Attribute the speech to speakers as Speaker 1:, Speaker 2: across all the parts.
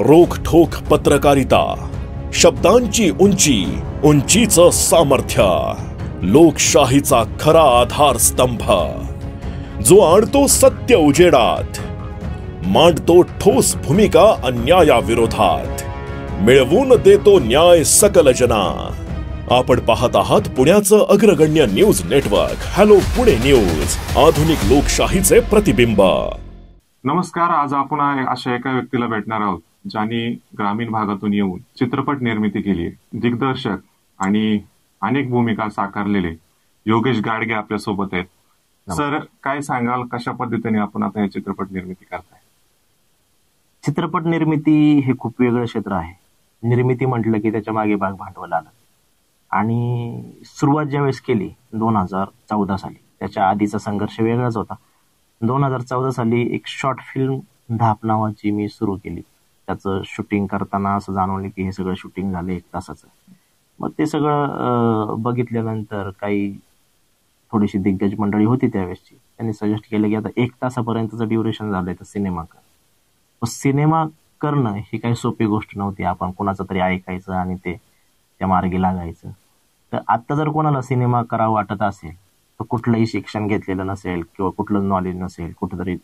Speaker 1: रोखठोक पत्रकारिता, शब्दांची उंची, उंचीचं सामर्थ्य, लोकशाहीचा खरा आधारस्तंभ, जो आणतो सत्य उजेडात, मांडतो ठोस भूमिका अन्यायाविरोधात, मिळवून देतो न्याय सकल जना. आपण पाहत आहात पुण्याचं अग्रगण्य news network hello Pune news, आधुनिक लोकशाहीचे प्रतिबिंब.
Speaker 2: नमस्कार. आज आपण अशा एका व्यक्तीला भेटणार आहोत ज्यांनी ग्रामीण भागातून येऊन चित्रपट निर्मिती केली आहे. दिग्दर्शक आणि अनेक भूमिका साकारलेले योगेश गाडगे आपल्या सोबत आहेत. सर, काय सांगाल, कशा पद्धतीने आपण आता हे चित्रपट निर्मिती करताय?
Speaker 3: चित्रपट निर्मिती हे खूप वेगळं क्षेत्र आहे. निर्मिती म्हटलं की त्याच्या मागे भांडवल आलं, आणि सुरुवात ज्यावेळेस केली 2014 साली, त्याच्या आधीचा संघर्ष वेगळाच होता. 2014 साली एक शॉर्ट फिल्म धाप नावाची मी सुरू केली. त्याचं शूटिंग करताना असं जाणवलं की हे सगळं शूटिंग झालं 1 तासाचं. मग ते सगळं बघितल्यानंतर काही थोडीशी दिग्गज मंडळी होती त्यावेळेसची, त्यांनी सजेस्ट केलं की आता 1 तासापर्यंतचं ड्युरेशन झालंय तर सिनेमा कर. सिनेमा करणं ही काही सोपी गोष्ट नव्हती. आपण कोणाचं तरी ऐकायचं आणि ते त्या मार्गी लागायचं. तर आता जर कोणाला सिनेमा करावं वाटत असेल तर कुठलंही शिक्षण घेतलेलं नसेल किंवा कुठलं नॉलेज नसेल, कुठेतरी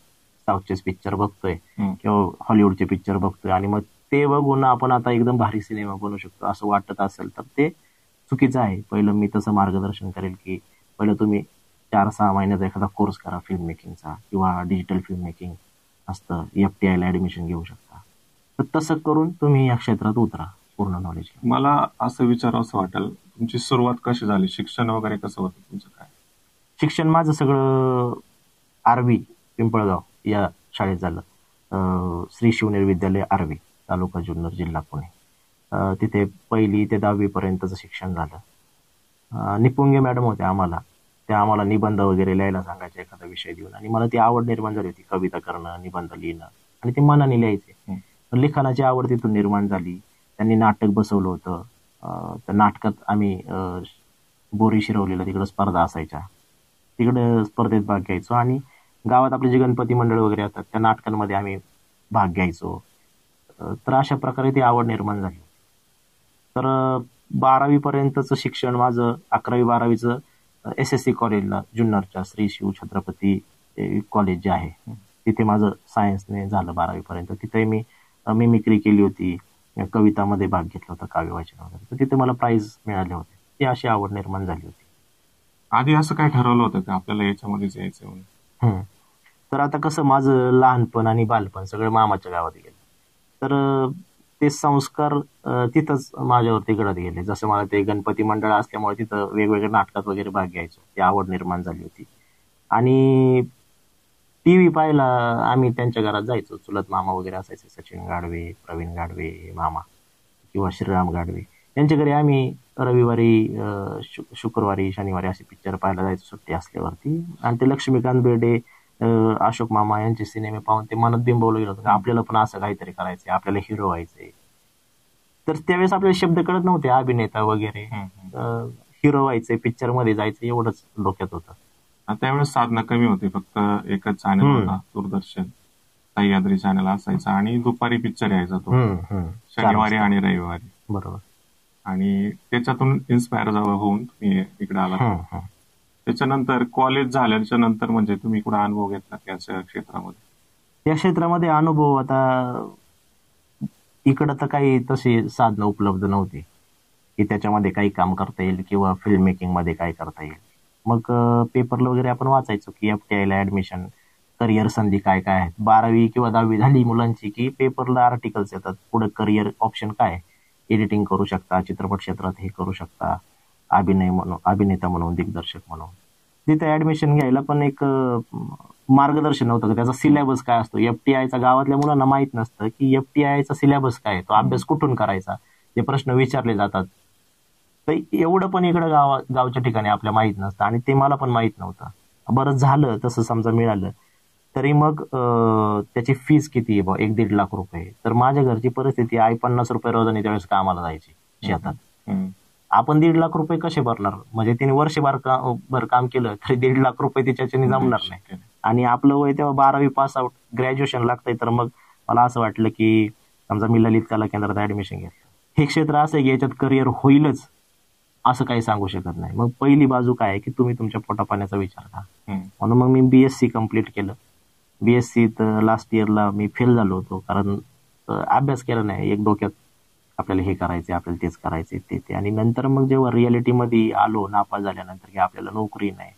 Speaker 3: साऊथचे पिक्चर बघतोय किंवा हॉलिवूडचे पिक्चर बघतोय आणि मग ते बघून आपण आता एकदम भारी सिनेमा बनवू शकतो असं वाटत असेल तर ते चुकीचं आहे. पहिलं मी तसं मार्गदर्शन करेल की पहिलं तुम्ही 4-6 महिन्याचा एखादा कोर्स करा फिल्म मेकिंगचा, किंवा डिजिटल फिल्म मेकिंग असतं, FTI ला ऍडमिशन घेऊ शकता. तर तसं करून तुम्ही या क्षेत्रात उतरा पूर्ण नॉलेज.
Speaker 2: मला असं विचारावं असं वाटेल, तुमची सुरुवात कशी झाली? शिक्षण वगैरे कसं होतं तुमचं? काय
Speaker 3: शिक्षण माझं सगळं आर्वी पिंपळगाव या शाळेत झालं. श्री शिवनेर विद्यालय आर्वी, तालुका जुन्नर, जिल्हा पुणे. तिथे 1ली ते 10वी पर्यंतचं शिक्षण झालं. निपुंगे मॅडम होत्या आम्हाला, त्या आम्हाला निबंध वगैरे लिहायला सांगायचे एखादा विषय देऊन, आणि मला ती आवड निर्माण झाली होती कविता करणं, निबंध लिहिणं, आणि ते मनाने लिहायचे. लिखाणाची आवड तिथून निर्माण झाली. त्यांनी नाटक बसवलं होतं. त्या नाटकात आम्ही बोरी शिरवलेला तिकडं स्पर्धा असायच्या, तिकडे स्पर्धेत भाग घ्यायचो, आणि गावात आपले जे गणपती मंडळ वगैरे असतात त्या नाटकांमध्ये आम्ही भाग घ्यायचो. तर अशा प्रकारे ती आवड निर्माण झाली. तर 12वी पर्यंतचं शिक्षण माझं, 11वी-12वीचं SSC कॉलेजला जुन्नरच्या श्री शिव छत्रपती कॉलेज जे आहे तिथे माझं सायन्सने झालं 12वी पर्यंत. तिथे मी मिमिक्री केली होती, कवितामध्ये भाग घेतला होता, काव्य वाचन वगैरे. तर तिथे मला प्राइज मिळाले होते. ती अशी आवड निर्माण झाली होती.
Speaker 2: आधी असं काय ठरवलं होतं की आपल्याला याच्यामध्येच यायचं म्हणून?
Speaker 3: तर आता कसं, माझं लहानपण आणि बालपण सगळं मामाच्या गावात गेलं, तर ते संस्कार तिथंच माझ्यावरती घडत गेले. जसं मला ते गणपती मंडळ असल्यामुळे तिथं वेगवेगळ्या नाटकात वगैरे भाग घ्यायचो, ती आवड निर्माण झाली होती. आणि TV पाहायला आम्ही त्यांच्या घरात जायचो. चुलत मामा वगैरे असायचे, सचिन गाडवे, प्रवीण गाडवे मामा किंवा श्रीराम गाडवे. त्यांच्या घरी आम्ही रविवारी, शुक्रवारी, शनिवारी असे पिक्चर पाहायला जायचो सुट्टी असल्यावरती. आणि ते लक्ष्मीकांत बेर्डे, अशोक मामा यांचे सिनेमे पाहून ते मनात बिंबवलं गेलं होतं आपल्याला पण असं काहीतरी करायचंय, आपल्याला हिरो व्हायचंय. तर त्यावेळेस आपल्याला शब्द कळत नव्हते, अभिनेता वगैरे, हिरो व्हायचंय, पिक्चर मध्ये जायचं, एवढंच डोक्यात होतं.
Speaker 2: त्यावेळेस साधनं कमी होती, फक्त एकच चॅनल होता, दूरदर्शन सह्याद्री चॅनल असायचा, आणि दुपारी पिक्चर यायचा तो शनिवारी आणि रविवारी.
Speaker 3: बरोबर.
Speaker 2: आणि त्याच्यातून इन्स्पायर होऊन तुम्ही इकडे आला. त्याच्यानंतर कॉलेज झाल्याच्या नंतर म्हणजे तुम्ही कुठे अनुभव घेतला त्या क्षेत्रामध्ये?
Speaker 3: या क्षेत्रामध्ये अनुभव, आता इकडं तर काही तशी साधनं उपलब्ध नव्हती की त्याच्यामध्ये काही काम करता येईल किंवा फिल्म मेकिंग मध्ये काय करता येईल. मग पेपरला वगैरे आपण वाचायचो की FTI ला ऍडमिशन, करिअर संधी काय काय आहेत. 12वी किंवा 10वी झाली मुलांची की पेपरला आर्टिकल्स येतात, पुढे करिअर ऑप्शन काय, एडिटिंग करू शकता, चित्रपट क्षेत्रात हे करू शकता, अभिनेता म्हणून, दिग्दर्शक म्हणून. तिथे ऍडमिशन घ्यायला पण एक मार्गदर्शन नव्हतं की त्याचा सिलेबस काय असतो. FTIचा गावातल्या मुलांना माहित नसतं की FTIचा सिलेबस काय, तो अभ्यास कुठून करायचा, ते प्रश्न विचारले जातात. तर एवढं पण इकडं गावच्या ठिकाणी आपल्या माहित नसतं, आणि ते मला पण माहित नव्हतं. बरं झालं तसं समजा मिळालं तरी मग त्याची फीस किती आहे बा, 1-1.5 लाख रुपये. तर माझ्या घरची परिस्थिती, आई 50 रुपये रोजाने त्यावेळेस कामाला जायची शेतात. आपण 1.5 लाख रुपये कसे भरणार? म्हणजे तिने वर्षभर काम केलं तरी 1.5 लाख रुपये तिच्याने जमणार नाही. आणि आपलं वय तेव्हा 12वी पास आउट, ग्रॅज्युएशन लागतंय. तर मग मला असं वाटलं की समजा मी ललित कला केंद्रात ऍडमिशन घेतलं, हे क्षेत्र असं आहे की याच्यात करिअर होईलच असं काही सांगू शकत नाही. मग पहिली बाजू काय आहे की तुम्ही तुमच्या पोटापाण्याचा विचार करा. म्हणून मग मी BSc कम्प्लीट केलं. BSc लास्ट इयरला मी फेल झालो होतो, कारण अभ्यास केला नाही. एक डोक्यात आपल्याला हे करायचे, आपल्याला तेच करायचे ते. आणि नंतर मग जेव्हा रियालिटीमध्ये आलो नापास झाल्यानंतर की आपल्याला नोकरी नाही,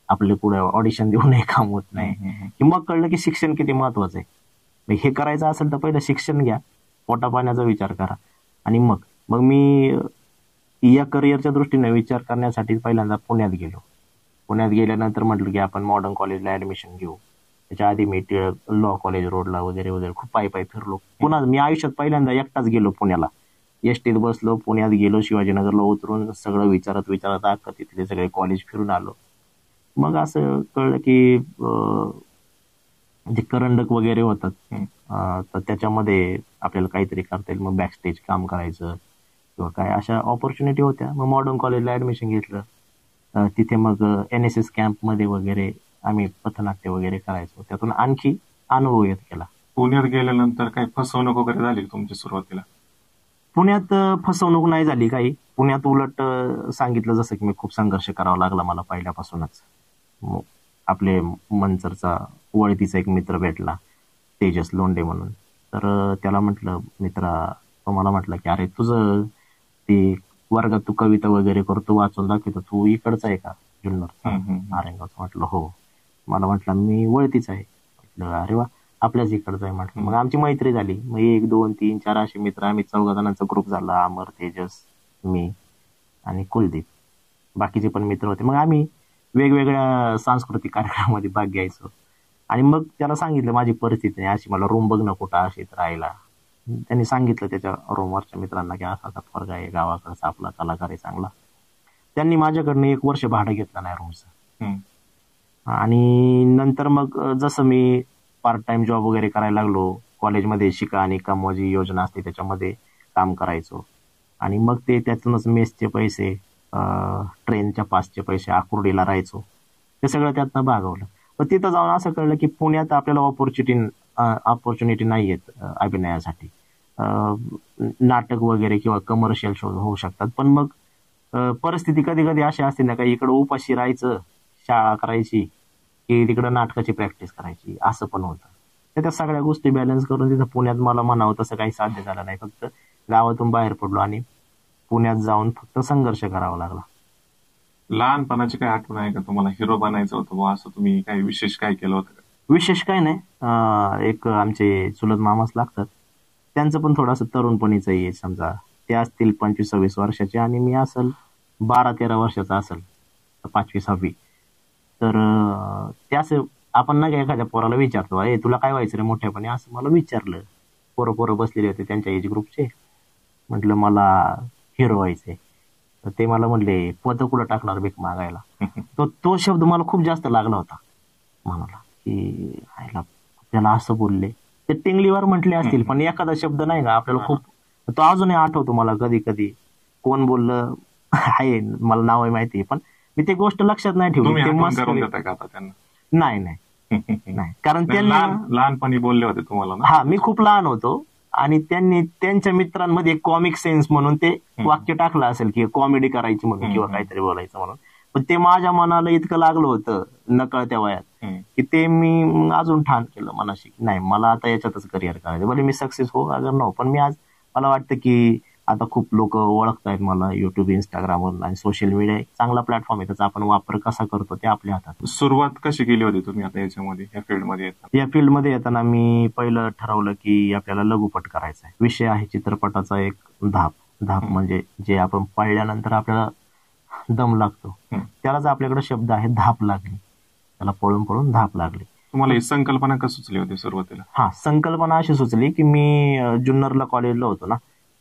Speaker 3: आपल्याला पुढे ऑडिशन देऊनही काम होत नाही, की मग कळलं की शिक्षण किती महत्वाचं आहे. हे करायचं असेल तर पहिलं शिक्षण घ्या, पोटापाण्याचा विचार करा. आणि मग मी या करिअरच्या दृष्टीने विचार करण्यासाठी पहिल्यांदा पुण्यात गेलो. पुण्यात गेल्यानंतर म्हटलं की आपण मॉडर्न कॉलेजला ऍडमिशन घेऊ. त्याच्या आधी मी लॉ कॉलेज रोडला वगैरे वगैरे खूप पायी फिरलो. पुन्हा मी आयुष्यात पहिल्यांदा एकटाच गेलो पुण्याला. एसटीत बसलो, पुण्यात गेलो, शिवाजीनगरला उतरून सगळं विचारत अख्खा तिथले सगळे कॉलेज फिरून आलो. मग असं कळलं की जे करंडक वगैरे होतात तर त्याच्यामध्ये आपल्याला काहीतरी करता येईल. मग बॅकस्टेज काम करायचं किंवा काय अशा ऑपॉर्च्युनिटी होत्या. मग मॉडर्न कॉलेजला ऍडमिशन घेतलं. तिथे मग NSS कॅम्पमध्ये वगैरे आम्ही पथनाट्य वगैरे करायचो. त्यातून आणखी अनुभव येत गेला.
Speaker 2: पुण्यात गेल्यानंतर काही फसवणूक वगैरे झाली तुमची सुरुवातीला?
Speaker 3: पुण्यात फसवणूक नाही झाली काही. पुण्यात उलट सांगितलं जसं की मी खूप संघर्ष करावा लागला मला पहिल्यापासूनच. आपले मंचरचा वळतीचा एक मित्र भेटला, तेजस लोंढे म्हणून. तर त्याला म्हटलं, तो मला म्हटलं की अरे तुझं ते वर्गात तू कविता वगैरे करतो, वाचून दाखवतो, तू इकडचा आहे का जुन्नर नारायणगावचा? म्हटलं हो. मला म्हटलं मी वळतीच आहे. म्हटलं अरे वा, आपल्याच इकडचं आहे म्हटलं. मग आमची मैत्री झाली. मग 1, 2, 3, 4 असे मित्र, आम्ही 4 जणांचा ग्रुप झाला. अमर, तेजस, मी आणि कुलदीप, बाकीचे पण मित्र होते. मग आम्ही वेगवेगळ्या सांस्कृतिक कार्यक्रमामध्ये भाग घ्यायचो. आणि मग त्याला सांगितलं माझी परिस्थिती नाही अशी, मला रूम बघ ना कुठं अशीच राहायला. त्यांनी सांगितलं त्याच्या रूमवरच्या मित्रांना की असा असा फरक आहे, गावाकडचा आपला कलाकार आहे चांगला. त्यांनी माझ्याकडनं 1 वर्ष भाडं घेतलं नाही रूमचं. आणि नंतर मग जसं मी पार्ट टाइम जॉब वगैरे करायला लागलो, कॉलेजमध्ये शिका आणि कमवा जी योजना असते त्याच्यामध्ये काम करायचो. आणि मग ते त्यातूनच मेसचे पैसे, ट्रेनच्या पासचे पैसे, आकुर्डीला राहायचो, ते सगळं त्यातनं भागवलं. पण तिथं जाऊन असं कळलं की पुण्यात आपल्याला ऑपॉर्च्युनिटी नाही आहेत अभिनयासाठी. नाटक वगैरे किंवा कमर्शियल शो होऊ शकतात, पण मग परिस्थिती कधी कधी अशी असते ना का इकडं उपाशी राहायचं, शाळा करायची की तिकडं नाटकाची प्रॅक्टिस करायची, असं पण होतं. तर त्या सगळ्या गोष्टी बॅलन्स करून तिथं पुण्यात मला म्हणावं तसं काही साध्य झालं नाही. फक्त गावातून बाहेर पडलो आणि पुण्यात जाऊन फक्त संघर्ष करावा लागला.
Speaker 2: लहानपणाची काय आठवण आहे का तुम्हाला? हिरो बनायचं होतं असं तुम्ही काही विशेष काय केलं होतं?
Speaker 3: विशेष काय नाही. एक आमचे चुलत मामाच लागतात, त्यांचं पण थोडंसं तरुणपणीचं आहे. समजा ते असतील 25-26 वर्षाचे आणि मी असेल 12-13 वर्षाचा असेल, 5वी-6वी. तर ते असं आपण ना का एखाद्या पोराला विचारतो, अरे तुला काय व्हायचं रे मोठ्यापणी, असं मला विचारलं. पोरं बसलेले होते त्यांच्या एज ग्रुपचे. म्हटलं मला हिरो व्हायचंय. तर ते मला म्हणले पद कुठं टाकणार भीक मागायला. तो शब्द मला खूप जास्त लागला होता मनाला, की त्याला असं बोलले. ते टिंगलीवर म्हटले असतील पण एखादा शब्द नाही का आपल्याला खूप, तो अजूनही आठवतो मला. कधी कधी कोण बोललं आहे, मला नाव आहे माहिती, पण मी ते गोष्ट लक्षात नाही ठेवली. ते मस्त नाही कारण त्यांनी
Speaker 2: लहानपणी बोलले होते तुम्हाला.
Speaker 3: हा, मी खूप लहान होतो आणि त्यांनी त्यांच्या मित्रांमध्ये कॉमिक सेन्स म्हणून ते वाक्य टाकलं असेल की कॉमेडी करायची म्हणून किंवा काहीतरी बोलायचं म्हणून. पण ते माझ्या मनाला इतकं लागलं होतं नकळत्या वयात की ते मी अजून ठाण केलं मनाशी की नाही, मला आता याच्यातच करिअर करायचं. भले मी सक्सेस हो अगर नो, पण मी आज मला वाटतं की आता खूप लोक ओळखतायत मला युट्यूब, इंस्टाग्रामवरून. आणि सोशल मीडिया एक चांगला प्लॅटफॉर्म आहे, त्याचा आपण वापर कसा करतो ते आपल्या हातात.
Speaker 2: सुरुवात कशी केली होती तुम्ही आता याच्यामध्ये, या
Speaker 3: फील्डमध्ये येताना मी पहिलं ठरवलं की आपल्याला लघुपट करायचा आहे. विषय आहे चित्रपटाचा एक धाप म्हणजे जे आपण पाळल्यानंतर आपल्याला दम लागतो, त्यालाच आपल्याकडे शब्द आहे धाप लागली. त्याला पळून धाप लागली.
Speaker 2: तुम्हाला ही संकल्पना कशी सुचली होती सुरुवातीला?
Speaker 3: हा, संकल्पना अशी सुचली की मी जुन्नरला कॉलेजला होतो ना,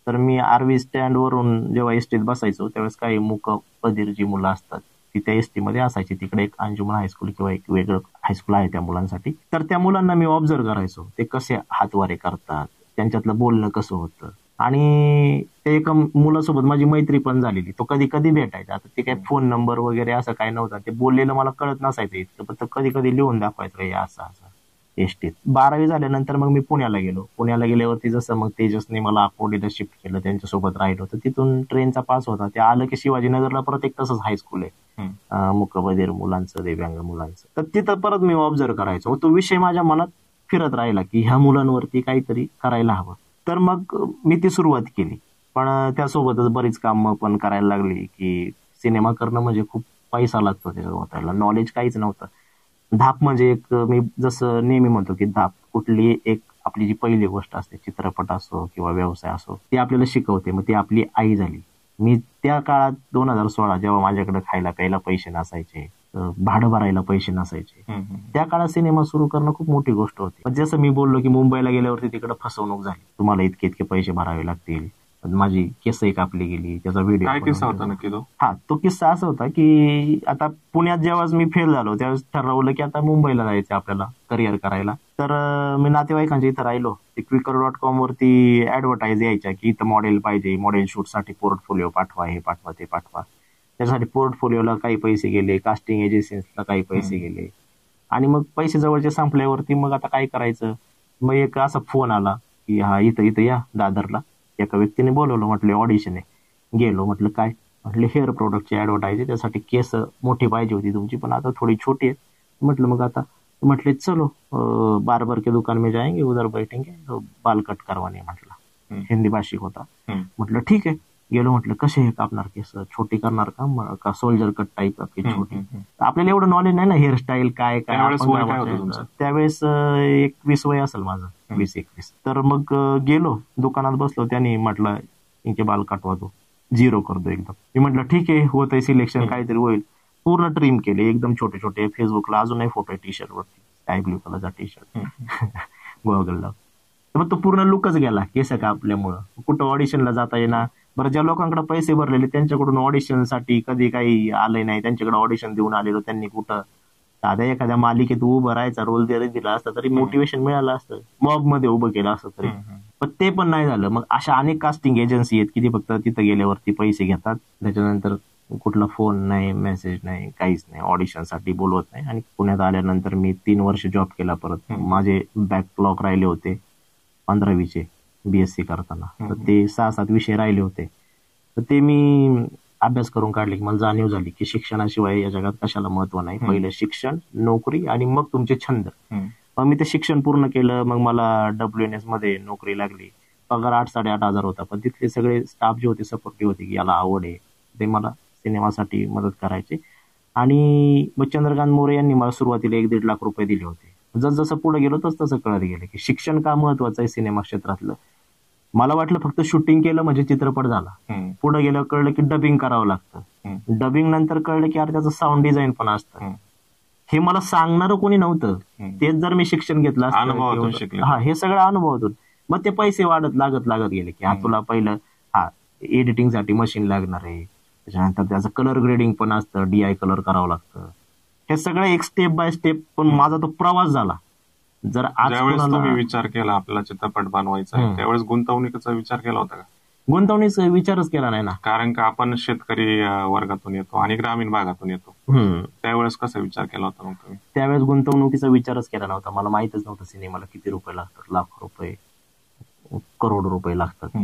Speaker 3: तर मी आर्वी स्टँडवरून जेव्हा एसटीत बसायचो त्यावेळेस काही मूक बधिर जी मुलं असतात ती त्या एसटी मध्ये असायची. तिकडे एक अंजुमन हायस्कूल किंवा एक वेगळं हायस्कूल आहे त्या मुलांसाठी. तर त्या मुलांना मी ऑब्झर्व करायचो, ते कसे हातवारे करतात, त्यांच्यातलं बोलणं कसं होतं. आणि ते एका मुलासोबत माझी मैत्री पण झालेली. तो कधी कधी भेटायचा. आता ते काही फोन नंबर वगैरे असं काही नव्हता, ते बोललेलं मला कळत नसायचं इतकं, पण कधी कधी लिहून दाखवायचं हे असं असं. एसटीत. 12वी झाल्यानंतर मग मी पुण्याला गेलो. पुण्याला गेल्यावरती जसं मग तेजसने मला अकोटीला शिफ्ट केलं, त्यांच्यासोबत राहिलो. तर तिथून ट्रेनचा पास होता. ते आलं की शिवाजीनगरला परत एक तसंच हायस्कूल आहे, मूकबधिर मुलांचं, दिव्यांग मुलांचं. तर तिथं परत मी ऑब्झर्व करायचो. तो विषय माझ्या मनात फिरत राहिला की ह्या मुलांवरती काहीतरी करायला हवं. तर मग मी ती सुरुवात केली. पण त्यासोबतच बरीच कामं पण करायला लागली की सिनेमा करणं म्हणजे खूप पैसा लागतो त्याच्यावर, नॉलेज काहीच नव्हतं. धाप म्हणजे एक, मी जसं नेहमी म्हणतो की धाप कुठली एक आपली जी पहिली गोष्ट असते, चित्रपट असो किंवा व्यवसाय असो, ती आपल्याला शिकवते. मग ती आपली आई झाली. मी त्या काळात 2016 जेव्हा माझ्याकडे खायला प्यायला पैसे नसायचे, भाडं भरायला पैसे नसायचे, त्या काळात सिनेमा सुरू करणं खूप मोठी गोष्ट होती. पण जसं मी बोललो की मुंबईला गेल्यावरती तिकडे फसवणूक झाली, तुम्हाला इतके इतके पैसे भरावे लागतील, माझी केसही कापली गेली, त्याचा व्हिडिओ.
Speaker 2: काय किस्सा होता नक्की तो?
Speaker 3: तो किस्सा असा होता की आता पुण्यात जेव्हा मी फेल झालो त्यावेळेस ठरवलं की आता मुंबईला जायचं आपल्याला करिअर करायला. तर मी नातेवाईकांच्या इथं राहिलो. Quikr.com वरती ऍडव्हर्टाईज यायच्या की इथं मॉडेल पाहिजे, मॉडेल शूटसाठी पोर्टफोलिओ पाठवा, हे पाठवा, ते पाठवा. त्यासाठी पोर्टफोलिओला काही पैसे गेले, कास्टिंग एजन्सीला काही पैसे गेले, आणि मग पैसे जवळचे संपल्यावरती मग आता काय करायचं. मग एक असा फोन आला की हा इथं या दादरला. एका व्यक्तीने बोलवलं, म्हटलं ऑडिशन आहे. गेलो, म्हटलं काय, म्हटलं हेअर प्रोडक्टची ऍडव्हर्टाईज आहे, त्यासाठी केस मोठी पाहिजे होती तुमची, पण आता थोडी छोटी आहे. म्हटलं मग आता, म्हटले चलो बार्बर के दुकान में जाएंगे, उधर बैठेंगे, बाल कट करवाने. म्हटलं हिंदी भाषिक होता. म्हटलं ठीक आहे. गेलो, म्हटलं कसे हे कापणार केस, छोटी करणार का सोल्जर कट टाईप आपली छोटी. आपल्याला एवढं नॉलेज नाही ना हेअरस्टाईल काय काय. त्यावेळेस 21 वय असेल माझं, 20-21. तर मग गेलो, दुकानात बसलो. त्यांनी म्हटलं इनके बाल काटवा दो, 0 कर दो एकदम. मी म्हटलं ठीक आहे, होत आहे सिलेक्शन, काहीतरी होईल. पूर्ण ट्रिम केले, एकदम छोटे छोटे. फेसबुकला अजूनही फोटो आहे टी शर्ट वरती, स्काय ब्ल्यू कलरचा टी शर्ट, गोगलला. मग तो पूर्ण लुकच गेला केस कापल्यामुळं. कुठं ऑडिशनला जाता येणार. बरं, ज्या लोकांकडे पैसे भरलेले त्यांच्याकडून ऑडिशनसाठी कधी काही आलंय नाही, त्यांच्याकडे ऑडिशन देऊन आलेलो, त्यांनी कुठं साध्या एखाद्या मालिकेत उभं राहायचा रोल जरी दिला असता तरी मोटिवेशन मिळालं असतं, मॉब मध्ये उभं केलं असतं तरी. पण ते पण नाही झालं. मग अशा अनेक कास्टिंग एजन्सी आहेत की ते फक्त तिथं गेल्यावरती पैसे घेतात, त्याच्यानंतर कुठला फोन नाही, मेसेज नाही, काहीच नाही, ऑडिशनसाठी बोलवत नाही. आणि पुण्यात आल्यानंतर मी 3 वर्ष जॉब केला. परत माझे बॅकलॉग राहिले होते 15वीचे BSc करताना, तर ते 6-7 विषय राहिले होते. तर ते मी अभ्यास करून काढले की मला जाणीव झाली की शिक्षणाशिवाय या जगात कशाला महत्व नाही. पहिलं शिक्षण, नोकरी, आणि मग तुमचे छंद. मग मी ते शिक्षण पूर्ण केलं. मग मला WNS मध्ये नोकरी लागली. पगार 8-8.5 हजार होता. पण तिथले सगळे स्टाफ जे होते सपोर्टिव्ह होते की याला आवड आहे, ते मला सिनेमासाठी मदत करायचे. आणि मग चंद्रकांत मोरे यांनी मला सुरुवातीला 1-1.5 लाख रुपये दिले होते. जसं पुढे गेलो तसं कळत गेलं की शिक्षण का महत्वाचं आहे सिनेमा क्षेत्रातलं. मला वाटलं फक्त शूटिंग केलं म्हणजे चित्रपट झाला. पुढे गेलं कळलं की डबिंग करावं लागतं. डबिंग नंतर कळलं की अरे त्याचं साऊंड डिझाईन पण असतं. हे मला सांगणारं कोणी नव्हतं. तेच जर मी शिक्षण घेतलं असतं, हे सगळं अनुभवातून. मग ते पैसे वाढत लागत गेले की तुला पहिलं एडिटिंगसाठी मशीन लागणार आहे, त्याच्यानंतर त्याचं कलर ग्रेडिंग पण असतं, DI कलर करावं लागतं. हे सगळं एक स्टेप बाय स्टेप. पण माझा तो प्रवास झाला. जर
Speaker 2: ज्यावेळेस तुम्ही विचार केला आपल्याला चित्रपट बनवायचा आहे, त्यावेळेस गुंतवणुकीचा विचार केला होता का?
Speaker 3: गुंतवणुकीचा विचारच केला नाही ना.
Speaker 2: कारण का आपण शेतकरी वर्गातून येतो आणि ग्रामीण भागातून येतो. त्यावेळेस कसा विचार केला होता मग तुम्ही?
Speaker 3: त्यावेळेस गुंतवणुकीचा विचारच केला नव्हता. मला माहितच नव्हतं सिनेमाला किती रुपये लागतात, लाख रुपये, करोड रुपये लागतात.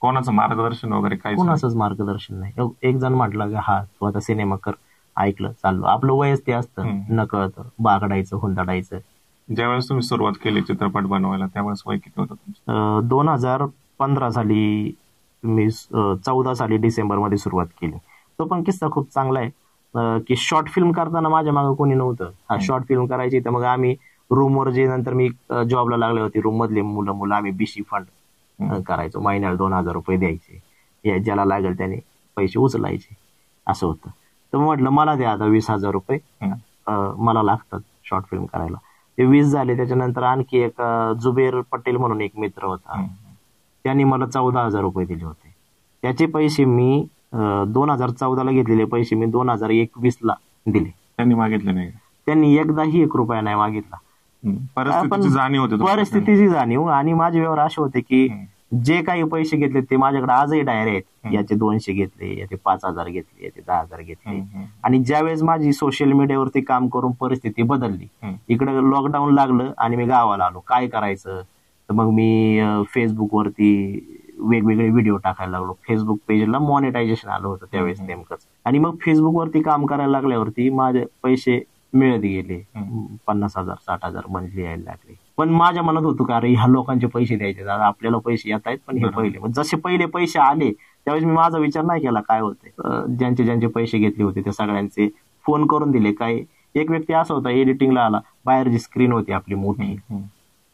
Speaker 2: कोणाचं मार्गदर्शन वगैरे काही?
Speaker 3: कोणाचंच मार्गदर्शन नाही. एक जण म्हटलं की हा तू आता सिनेमा कर, ऐकलं, चाललो. आपलं वयच ते असतं, नकळत बागडायचं, हुंदाडायचं.
Speaker 2: ज्यावेळेस तुम्ही सुरुवात केली चित्रपट बनवायला त्यावेळेस वय किती होतं तुमचं?
Speaker 3: 2015 साली, मी 14 साली डिसेंबर मध्ये सुरुवात केली. तो पण किस्सा खूप चांगला आहे की शॉर्ट फिल्म करताना माझ्या मागे कोणी नव्हतं. शॉर्ट फिल्म करायची तर मग आम्ही रूमवर, जे नंतर मी जॉबला लागले होते, रूम मधले मुलं आम्ही BC फंड करायचो. महिन्याला 2,000 रुपये द्यायचे, ज्याला लागेल त्याने पैसे उचलायचे, असं होतं. तर म्हटलं मला द्या आता 20,000 रुपये मला लागतात शॉर्ट फिल्म करायला. ते 20 झाले. त्याच्यानंतर आणखी एक जुबेर पटेल म्हणून एक मित्र होता, त्यांनी मला 14,000 रुपये दिले होते. त्याचे पैसे मी 2014ला घेतलेले पैसे मी 2021ला दिले.
Speaker 2: त्यांनी मागितले नाही?
Speaker 3: त्यांनी एकदाही 1 रुपया नाही मागितला.
Speaker 2: परिस्थितीची जाणीव होती.
Speaker 3: परिस्थितीची जाणीव. आणि माझे व्यवहार असे होते की जे काही पैसे घेतले ते माझ्याकडे आजही डायरी आहेत. याचे 200 घेतले, याचे 5,000 घेतले, याचे 10,000 घेतले. आणि ज्यावेळेस माझी सोशल मीडियावरती काम करून परिस्थिती बदलली, इकडे लॉकडाऊन लागलं आणि मी गावाला आलो, काय करायचं, तर मग मी फेसबुकवरती वेगवेगळे व्हिडिओ टाकायला लागलो. फेसबुक पेजला मॉनिटायझेशन आलं होतं त्यावेळेस नेमकंच. आणि मग फेसबुकवरती काम करायला लागल्यावरती माझे पैसे मिळत गेले. 50,000 60,000 मंथली यायला लागले. पण माझ्या मनात होतं का अरे ह्या लोकांचे पैसे द्यायचे, दादा आपल्याला पैसे येत आहेत पण हे पहिले. मग जसे पहिले पैसे आले त्यावेळेस मी माझा विचार नाही केला काय होते. ज्यांचे पैसे घेतले होते त्या सगळ्यांचे फोन करून दिले. काय एक व्यक्ती असा होता एडिटिंगला आला, बाहेर जी स्क्रीन होती आपली मोठी,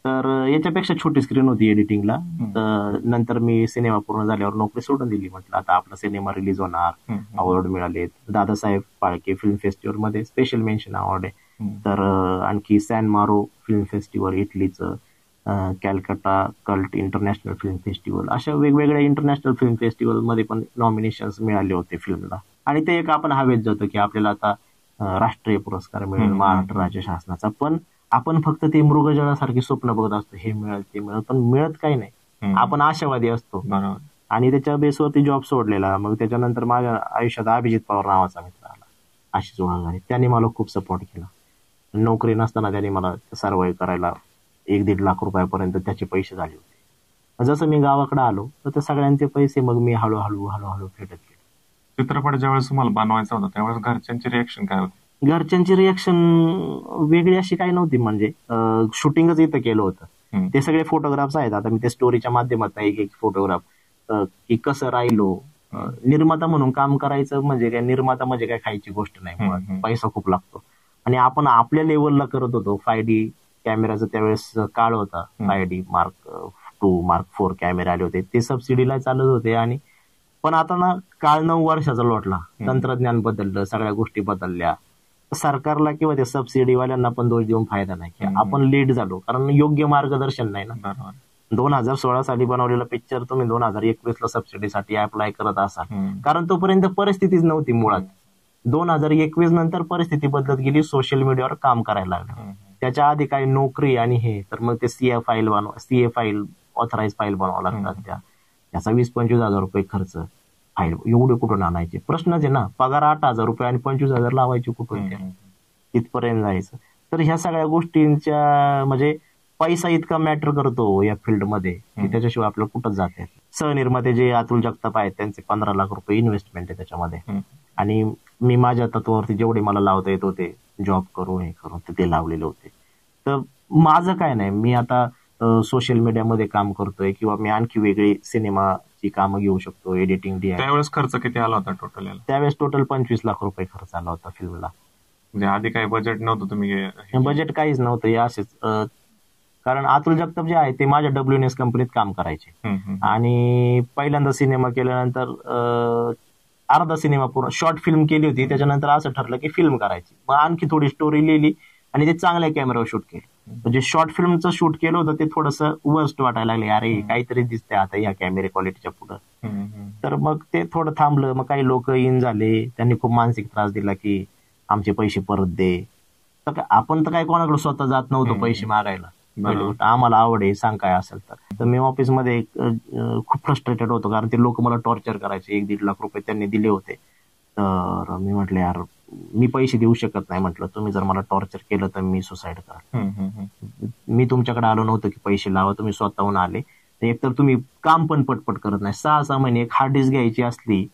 Speaker 3: तर याच्यापेक्षा छोटी स्क्रीन होती एडिटिंगला. तर नंतर मी सिनेमा पूर्ण झाल्यावर नोकरी सोडून दिली. म्हटलं आता आपला सिनेमा रिलीज होणार, अवॉर्ड मिळाले. दादासाहेब फाळके फिल्म फेस्टिवल मध्ये स्पेशल मेन्शन अवॉर्ड आहे. तर आणखी सॅन मारो फिल्म फेस्टिवल इटलीचं, Calcutta cult international film festival, अशा वेगवेगळ्या इंटरनॅशनल फिल्म फेस्टिवल मध्ये पण नॉमिनेशन्स मिळाले होते फिल्मला. आणि ते एक आपण हवेत जातो की आपल्याला आता राष्ट्रीय पुरस्कार मिळेल महाराष्ट्र राज्य शासनाचा. पण आपण फक्त ते मृगजळासारखी स्वप्न बघत असतो, हे मिळेल ते मिळेल, पण मिळत काही नाही. आपण आशावादी असतो आणि त्याच्या बेसवरती जॉब सोडलेला. मग त्याच्यानंतर माझ्या आयुष्यात अभिजित पवार नावाचा मित्र आला, अशीच ओळख झाली. त्याने मला खूप सपोर्ट केला. नोकरी नसताना त्याने मला सर्वाईव्ह करायला 1-1.5 लाख रुपयापर्यंत त्याचे पैसे झाले होते. जसं मी गावाकडे आलो तर त्या सगळ्यांचे पैसे मग मी हळूहळू फेडत गेलो.
Speaker 2: चित्रपट ज्यावेळेस तुम्हाला बनवायचा होता त्यावेळेस घरच्यांची रिएक्शन काय होती?
Speaker 3: घरच्यांची रिएक्शन वेगळी अशी काही नव्हती. म्हणजे शूटिंगच इथं केलं होतं. ते सगळे फोटोग्राफ्स आहेत. आता मी ते स्टोरीच्या माध्यमातून एक फोटोग्राफ की कसं राहिलो. निर्माता म्हणून काम करायचं म्हणजे काय, निर्माता म्हणजे काय खायची गोष्ट नाही, पैसा खूप लागतो. आणि आपण आपल्या लेवलला करत होतो. 5D कॅमेराचं त्यावेळेस काळ होता. 5D Mark II Mark IV कॅमेरे आले होते, ते सबसिडीला चालत होते. आणि पण आता ना काळ 9 वर्षाचा लोटला, तंत्रज्ञान बदललं, सगळ्या गोष्टी बदलल्या. सरकारला किंवा त्या सबसिडीवाल्यांना पण दोष देऊन फायदा नाही की आपण लेट झालो, कारण योग्य मार्गदर्शन नाही ना. 2016 साली बनवलेला पिक्चर तुम्ही 2021 ला सबसिडीसाठी अप्लाय करत असाल, कारण तोपर्यंत परिस्थितीच नव्हती मुळात. 2021 नंतर परिस्थिती बदलत गेली, सोशल मीडियावर काम करायला लागलं. त्याच्या आधी काही नोकरी आणि हे, तर मग ते सीए फाईल ऑथराईज फाईल बनवावं लागतात. त्याचा 20-25 हजार रुपये खर्च, फाईल एवढे कुठून आणायचे प्रश्नच आहे ना. पगार 8,000 रुपये आणि 25,000 लावायचे कुठून, तिथपर्यंत जायचं. तर ह्या सगळ्या गोष्टींच्या म्हणजे पैसा इतका मॅटर करतो या फील्डमध्ये की त्याच्याशिवाय आपलं कुठंच जाते. सहनिर्माते जे अतुल जगताप आहेत त्यांचे 15 लाख रुपये इन्व्हेस्टमेंट आहे त्याच्यामध्ये. आणि मी माझ्या तत्वावरती जेवढे मला लावता येत होते, जॉब करून हे करून ते लावलेले होते. तर माझं काय नाही, मी आता सोशल मीडियामध्ये काम करतोय किंवा मी आणखी वेगळी सिनेमाची कामं घेऊ शकतो, एडिटिंग.
Speaker 2: त्यावेळेस खर्च किती आला होता टोटल?
Speaker 3: त्यावेळेस टोटल 25 लाख रुपये खर्च आला होता फिल्मला.
Speaker 2: म्हणजे आधी काही बजेट नव्हतं? तुम्ही
Speaker 3: बजेट काहीच नव्हतं हे असेच. कारण अतुल जगताप जे आहे ते माझ्या WNS कंपनीत काम करायचे. आणि पहिल्यांदा सिनेमा केल्यानंतर अर्धा सिनेमा पूर्ण शॉर्ट फिल्म केली होती. त्याच्यानंतर असं ठरलं की फिल्म करायची. मग आणखी थोडी स्टोरी लिहिली आणि ते चांगल्या कॅमेरावर शूट केलं. म्हणजे शॉर्ट फिल्मचं शूट केलं होतं ते थोडंसं वर्स्ट वाटायला लागले, अरे काहीतरी दिसतंय आता या कॅमेरा क्वालिटीच्या पुढं. तर मग ते थोडं थांबलं. मग काही लोक इन झाले, त्यांनी खूप मानसिक त्रास दिला की आमचे पैसे परत दे. तर आपण तर काय कोणाकडे स्वतः जात नव्हतो पैसे मागायला. आम्हाला आवड आहे, सांग काय असेल तर. मी ऑफिसमध्ये खूप फ्रस्ट्रेटेड होतो, कारण ते लोक मला टॉर्चर करायचे. 1-1.5 लाख रुपये त्यांनी दिले होते. तर मी म्हटलं यार मी पैसे देऊ शकत नाही. म्हटलं तुम्ही जर मला टॉर्चर केलं तर मी सुसाईड करा. मी तुमच्याकडे आलो नव्हतो की पैसे लावा, तुम्ही स्वतःहून आले. एकतर तुम्ही काम पण पटपट करत नाही. 6-6 महिने एक हार्ड डिस्क घ्यायची असली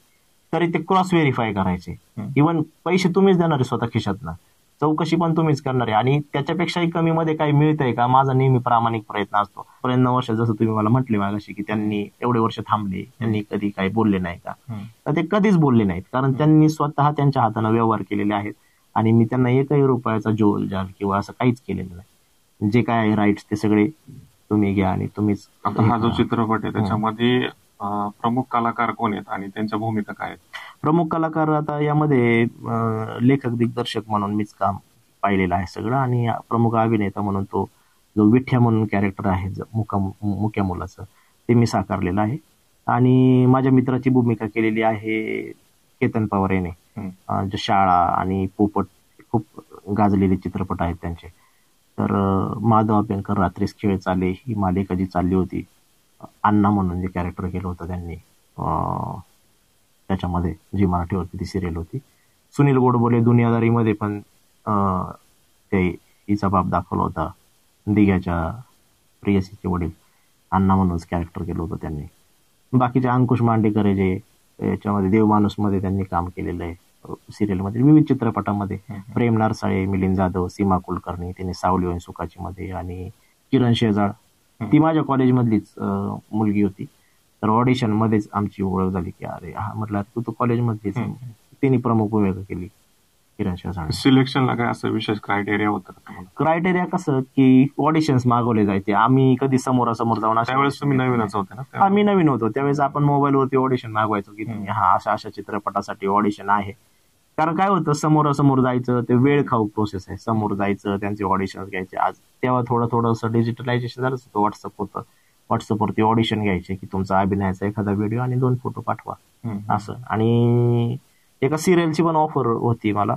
Speaker 3: तरी ते क्रॉस व्हेरीफाय करायचे. इव्हन पैसे तुम्हीच देणार आहे स्वतः खिशातनं, चौकशी पण तुम्हीच करणार आहे. आणि त्याच्यापेक्षाही कमी मध्ये काही मिळतंय का? माझा नेहमी प्रामाणिक प्रयत्न असतो. 9 वर्ष जसं तुम्ही मला म्हटले मागाशी की त्यांनी एवढे वर्ष थांबले, त्यांनी कधी काही बोलले नाही का? तर ते कधीच बोलले नाहीत, कारण त्यांनी स्वतः त्यांच्या हाताने व्यवहार केलेले आहेत. आणि मी त्यांना 1ही रुपयाचा जोल जाल किंवा असं काहीच केलेलं नाही. जे काय आहे राईट्स ते सगळे तुम्ही घ्या आणि तुम्हीच.
Speaker 2: हा जो चित्रपट आहे त्याच्यामध्ये प्रमुख कलाकार कोण आहेत आणि त्यांच्या भूमिका काय आहेत?
Speaker 3: प्रमुख कलाकार आता यामध्ये लेखक दिग्दर्शक म्हणून मीच काम पाहिलेलं आहे सगळं. आणि प्रमुख अभिनेता म्हणून तो जो विठ्ठ्या म्हणून कॅरेक्टर आहे मुक्या मुलाचं, ते मी साकारलेलं आहे. आणि माझ्या मित्राची भूमिका केलेली आहे केतन पवार याने. जो शाळा आणि पोपट खूप गाजलेले चित्रपट आहेत त्यांचे. तर माधव अभ्यंकर रात्रीस खेळ चाले ही मालिका जी चालली होती अण्णा म्हणून जे कॅरेक्टर केलं होतं त्यांनी त्याच्यामध्ये, जी मराठीवरती ती सिरियल होती. सुनील गोडबोले दुनियादारीमध्ये पण ते हिचा बाप दाखवला होता, दिग्याच्या प्रेयसीचे वडील, अण्णा म्हणूनच कॅरेक्टर केलं होतं त्यांनी. बाकीचे अंकुश मांडेकर जे याच्यामध्ये देवमाणूसमध्ये त्यांनी काम केलेलं आहे, सिरियलमध्ये, विविध चित्रपटामध्ये. प्रेम नारसाळे, मिलिंद जाधव, सीमा कुलकर्णी, तिने सावली वैन सुखाची मध्ये, आणि किरण शेजाळ, ती माझ्या कॉलेजमधलीच मुलगी होती. तर ऑडिशन मध्येच आमची ओळख झाली की अरे हा, म्हटलं तू कॉलेजमधलीच. तिने प्रमुख भूमिका केली, किरण शेजाळ.
Speaker 2: सिलेक्शनला काय असं विशेष क्रायटेरिया होतं?
Speaker 3: क्रायटेरिया कसं की ऑडिशन्स मागवले जायचे, आम्ही कधी समोरासमोर जाऊन.
Speaker 2: त्यावेळेस तुम्ही नवीनच होते ना?
Speaker 3: आम्ही नवीन होतो त्यावेळेस. आपण मोबाईलवरती ऑडिशन मागवायचो की हा अशा अशा चित्रपटासाठी ऑडिशन आहे. कारण काय होतं, समोरासमोर जायचं ते वेळ खाऊ प्रोसेस आहे. समोर जायचं, त्यांचे ऑडिशन घ्यायचे. आज तेव्हा थोडंसं डिजिटलायझेशन झालंच होतं, व्हॉट्सअप होतं. व्हॉट्सअपवरती ऑडिशन घ्यायचे की तुमचा अभिनयाचा एखादा व्हिडिओ आणि 2 फोटो पाठवा असं. आणि एका सिरियलची पण ऑफर होती मला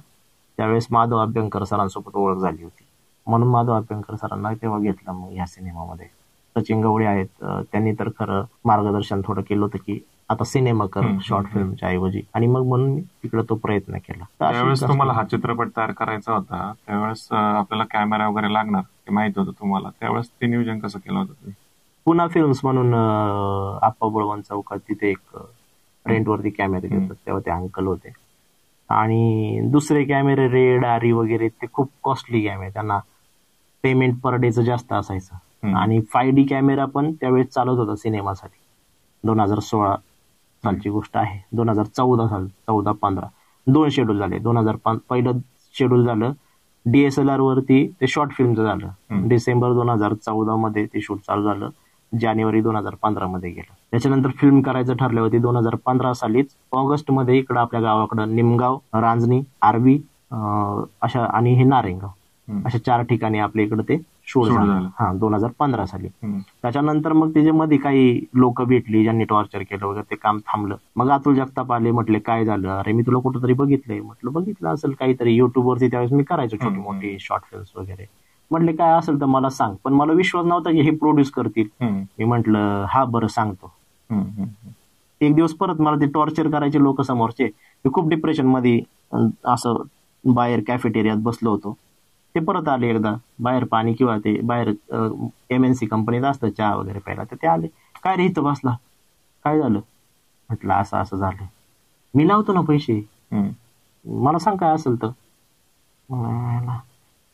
Speaker 3: त्यावेळेस. माधव अभ्यंकर सरांसोबत ओळख झाली होती म्हणून माधव अभ्यंकर सरांना तेव्हा घेतलं मग ह्या सिनेमामध्ये. सचिन गवळी आहेत, त्यांनी तर खरं मार्गदर्शन थोडं केलं होतं की आता सिनेमा कर शॉर्ट फिल्मच्या ऐवजी, आणि मग म्हणून मी तिकडे तो प्रयत्न केला.
Speaker 2: त्यावेळेस तुम्हाला हा चित्रपट तयार करायचा होता, त्यावेळेस आपल्याला कॅमेरा वगैरे लागणार हे माहित होतं तुम्हाला, त्यावेळेस ते नियोजन कसं केलं होतं तुम्ही?
Speaker 3: पुन्हा फिल्म्स म्हणून आप्पा बळवंत चौकात तिथे एक रेंटवरती कॅमेरे देतात, तेव्हा ते अंकल होते. आणि दुसरे कॅमेरे रेड, आरी वगैरे ते खूप कॉस्टली कॅमेरे, त्यांना पेमेंट पर डेचं जास्त असायचं. आणि 5D कॅमेरा पण त्यावेळेस चालत होता सिनेमासाठी. 2016 सालची गोष्ट आहे, 2014 साल, 14-15 2 शेड्यूल झाले. 2005 पहिलं शेड्यूल झालं DSLR वरती, ते शॉर्ट फिल्मचं झालं. डिसेंबर 2014 मध्ये ते शूट चालू झालं, जानेवारी 2015 मध्ये गेलं. त्याच्यानंतर फिल्म करायचं ठरलं होती 2015 सालीच ऑगस्ट मध्ये इकडं आपल्या गावाकडं निमगाव, रांजणी, आर्वी अशा आणि हे नारेंगाव, अशा 4 ठिकाणी आपल्या इकडे ते शूट झालं. 2015 साली. त्याच्यानंतर मग त्याच्यामध्ये काही लोक भेटली ज्यांनी टॉर्चर केलं वगैरे, ते काम थांबलं. मग अतुल जगताप आले, म्हटले काय झालं? अरे मी तुला कुठंतरी बघितलंय. म्हटलं बघितलं असेल काहीतरी युट्यूबवरती, त्यावेळेस मी करायचो छोटी मोठी शॉर्ट फिल्म्स वगैरे. म्हटले काय असेल तर मला सांग. पण मला विश्वास नव्हता की हे प्रोड्यूस करतील. मी म्हटलं हा बरं सांगतो. एक दिवस परत मला ते टॉर्चर करायचे लोक समोरचे. मी खूप डिप्रेशन मध्ये असं बाहेर कॅफेटेरियात बसलो होतो. ते परत आले एकदा, बाहेर पाणी किंवा ते बाहेर MNC कंपनीत असतं चहा वगैरे प्यायला, तर ते आले. काय रे इथं बसला, काय झालं? म्हटलं असं असं झालं. मी लावतो ना पैसे, मला सांग काय असेल तर.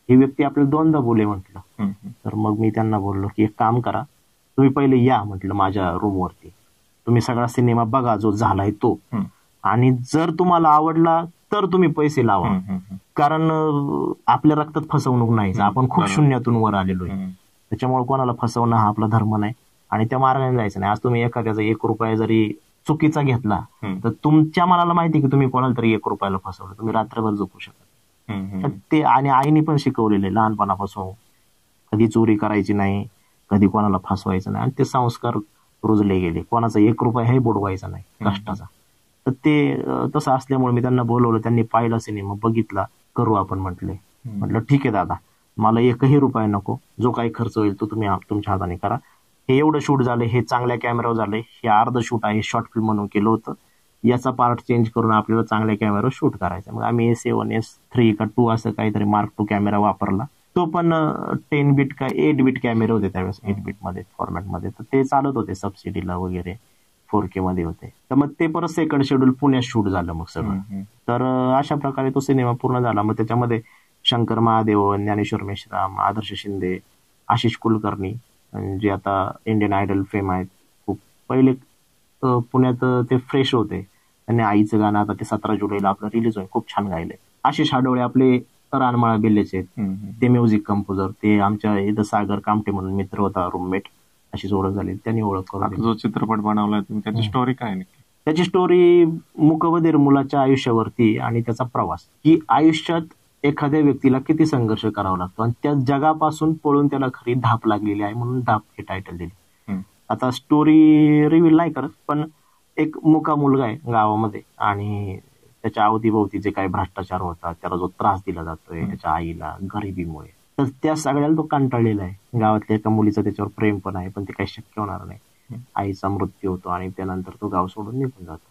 Speaker 3: ही व्यक्ती आपल्याला 2दा बोले म्हटलं. तर मग मी त्यांना बोललो की एक काम करा, तुम्ही पहिले या म्हटलं माझ्या रूमवरती, तुम्ही सगळा सिनेमा बघा जो झालाय तो, आणि जर तुम्हाला आवडला तर तुम्ही पैसे लावा. कारण आपल्या रक्तात फसवणूक नाही, आपण खूप शून्यातून वर आलेलो आहे. त्याच्यामुळे कोणाला फसवणं हा आपला धर्म नाही आणि त्या मार्गाने जायचं नाही. आज तुम्ही एखाद्याचा 1 रुपया जरी चुकीचा घेतला तर तुमच्या मनाला माहिती की तुम्ही कोणाला तरी 1 रुपयाला फसवलं, तुम्ही रात्रभर झोपू शकता. ते आणि आईने पण शिकवलेलं आहे लहानपणापासून, कधी चोरी करायची नाही, कधी कोणाला फसवायचं नाही, आणि ते संस्कार रुजले गेले. कोणाचा 1 रुपया हे बुडवायचा नाही कष्टाचा. तर ते तसं असल्यामुळे मी त्यांना बोलवलं. त्यांनी पाहिला सिनेमा, बघितला, करू आपण म्हटले. म्हटलं ठीक आहे दादा, मला 1ही रुपया नको, जो काही खर्च होईल तो तुम्ही तुमच्या हाताने करा. हे एवढं शूट झालं, हे चांगल्या कॅमेरावर झालंय, हे अर्ध शूट आहे, शॉर्ट फिल्म म्हणून केलं होतं, याचा पार्ट चेंज करून आपल्याला चांगल्या कॅमेरावर शूट करायचं. मग आम्ही A7, S3 का 2 असं काहीतरी Mark II कॅमेरा वापरला. तो पण 10 बीट का 8 बीट कॅमेरे होते त्यावेळेस, 8 बीट मध्ये फॉर्मॅटमध्ये, तर ते चालत होते सबसिडीला वगैरे, 4K मध्ये होते. तर मग ते परत सेकंड शेड्यूल पुण्यात शूट झालं मग सगळं. तर अशा प्रकारे तो सिनेमा पूर्ण झाला. मग त्याच्यामध्ये शंकर महादेवन, ज्ञानेश्वर मेश्राम, आदर्श शिंदे, आशिष कुलकर्णी, जे आता इंडियन आयडल फेम आहेत, खूप पहिले पुण्यात ते फ्रेश होते. त्यांनी आईचं गाणं आता ते 17 जुलैला आपलं रिलीज होईल, खूप छान गायलंय. आशिष हाडोळे आपले रानमाळा बिल्लेचे ते म्युझिक कंपोजर, ते आमच्या इथं सागर कामटे म्हणून मित्र होता, रूममेट, अशीच ओळख झाली, त्यांनी ओळख करून.
Speaker 2: जो चित्रपट बनवलाय त्याची स्टोरी काय नक्की?
Speaker 3: त्याची स्टोरी मूकबधीर मुलाच्या आयुष्यावरती आणि त्याचा प्रवास, की आयुष्यात एखाद्या व्यक्तीला किती संघर्ष करावा लागतो आणि त्या जगापासून पळून त्याला खरी धाप लागलेली आहे, म्हणून धाप हे टायटल दिले. आता स्टोरी रिव्हील नाही करत, पण एक मुका मुलगा आहे गावामध्ये आणि त्याच्या अवतीभोवती जे काही भ्रष्टाचार होतात, त्याला जो त्रास दिला जातोय त्याच्या आईला गरिबीमुळे, तर त्या सगळ्याला तो कंटाळलेला आहे. गावातल्या एका मुलीचं त्याच्यावर प्रेम पण आहे, पण ते काही शक्य होणार नाही. आईचा मृत्यू होतो आणि त्यानंतर तो गाव सोडून निघून जातो.